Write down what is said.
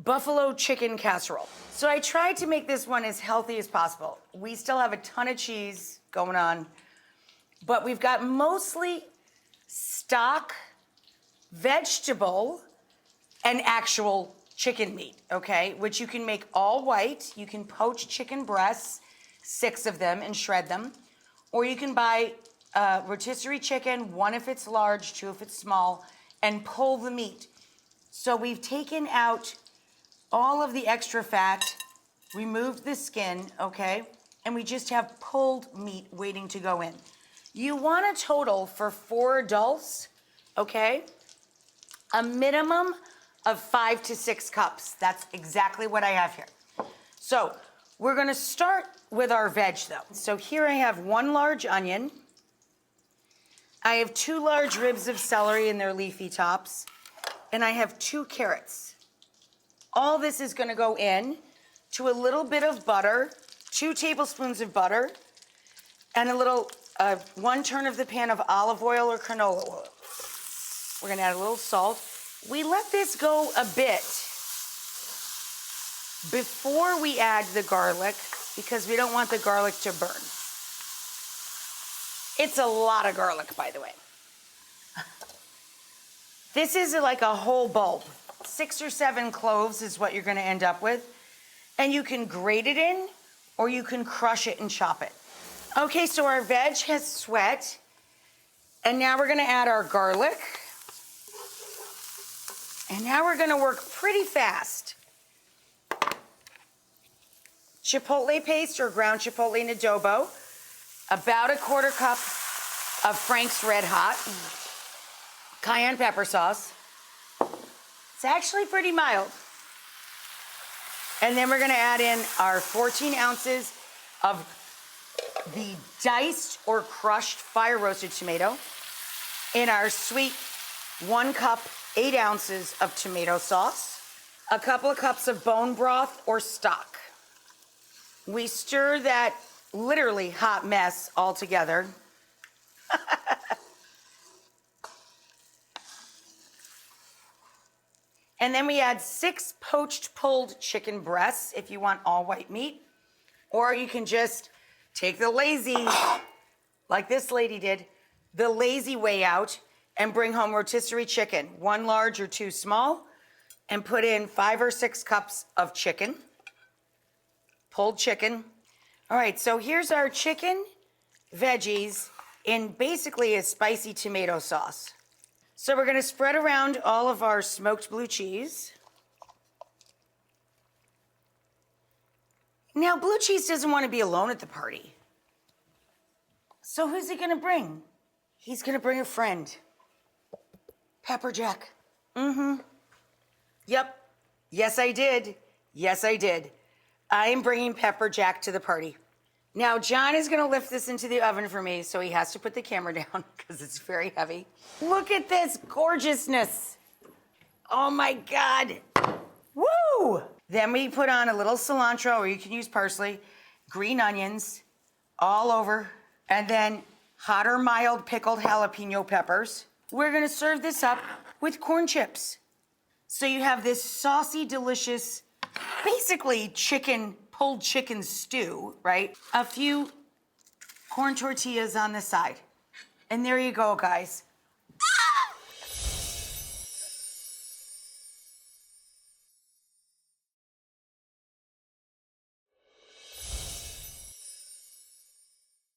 buffalo chicken casserole. So I tried to make this one as healthy as possible. We still have a ton of cheese going on, but we've got mostly stock, vegetable, and actual chicken meat, okay? Which you can make all white. You can poach chicken breasts, 6 of them, and shred them. Or you can buy rotisserie chicken, 1 if it's large, 2 if it's small, and pull the meat. So we've taken out all of the extra fat, removed the skin, okay? And we just have pulled meat waiting to go in. You want a total for 4 adults, okay? A minimum of 5 to 6 cups. That's exactly what I have here. So we're gonna start with our veg though. So here I have 1 large onion. I have 2 large ribs of celery in their leafy tops. And I have 2 carrots. All this is gonna go in to a little bit of butter, 2 tablespoons of butter, and a little, 1 turn of the pan of olive oil or canola oil. We're gonna add a little salt. We let this go a bit before we add the garlic because we don't want the garlic to burn. It's a lot of garlic, by the way. This is like a whole bulb. 6 or 7 cloves is what you're gonna end up with. And you can grate it in or you can crush it and chop it. Okay, so our veg has sweat. And now we're gonna add our garlic. And now we're gonna work pretty fast. Chipotle paste or ground chipotle in adobo. About a 1/4 cup of Frank's Red Hot. Cayenne pepper sauce. It's actually pretty mild. And then we're gonna add in our 14 ounces of the diced or crushed fire roasted tomato. In our sweet 1 cup, 8 ounces of tomato sauce. A couple of cups of bone broth or stock. We stir that literally hot mess all together. And then we add 6 poached pulled chicken breasts if you want all white meat. Or you can just take the lazy, like this lady did, the lazy way out and bring home rotisserie chicken, 1 large or 2 small, and put in 5 or 6 cups of chicken, pulled chicken. All right, so here's our chicken, veggies, in basically a spicy tomato sauce. So we're gonna spread around all of our smoked blue cheese. Now, blue cheese doesn't want to be alone at the party. So who's he gonna bring? He's gonna bring a friend. Pepper Jack. Yep. Yes, I did. Yes, I did. I am bringing Pepper Jack to the party. Now, John is gonna lift this into the oven for me, so he has to put the camera down because it's very heavy. Look at this gorgeousness. Oh my God. Woo! Then we put on a little cilantro, or you can use parsley, green onions all over, and then hot or mild pickled jalapeno peppers. We're gonna serve this up with corn chips. So you have this saucy, delicious, basically pulled chicken stew, right? A few corn tortillas on the side. And there you go, guys.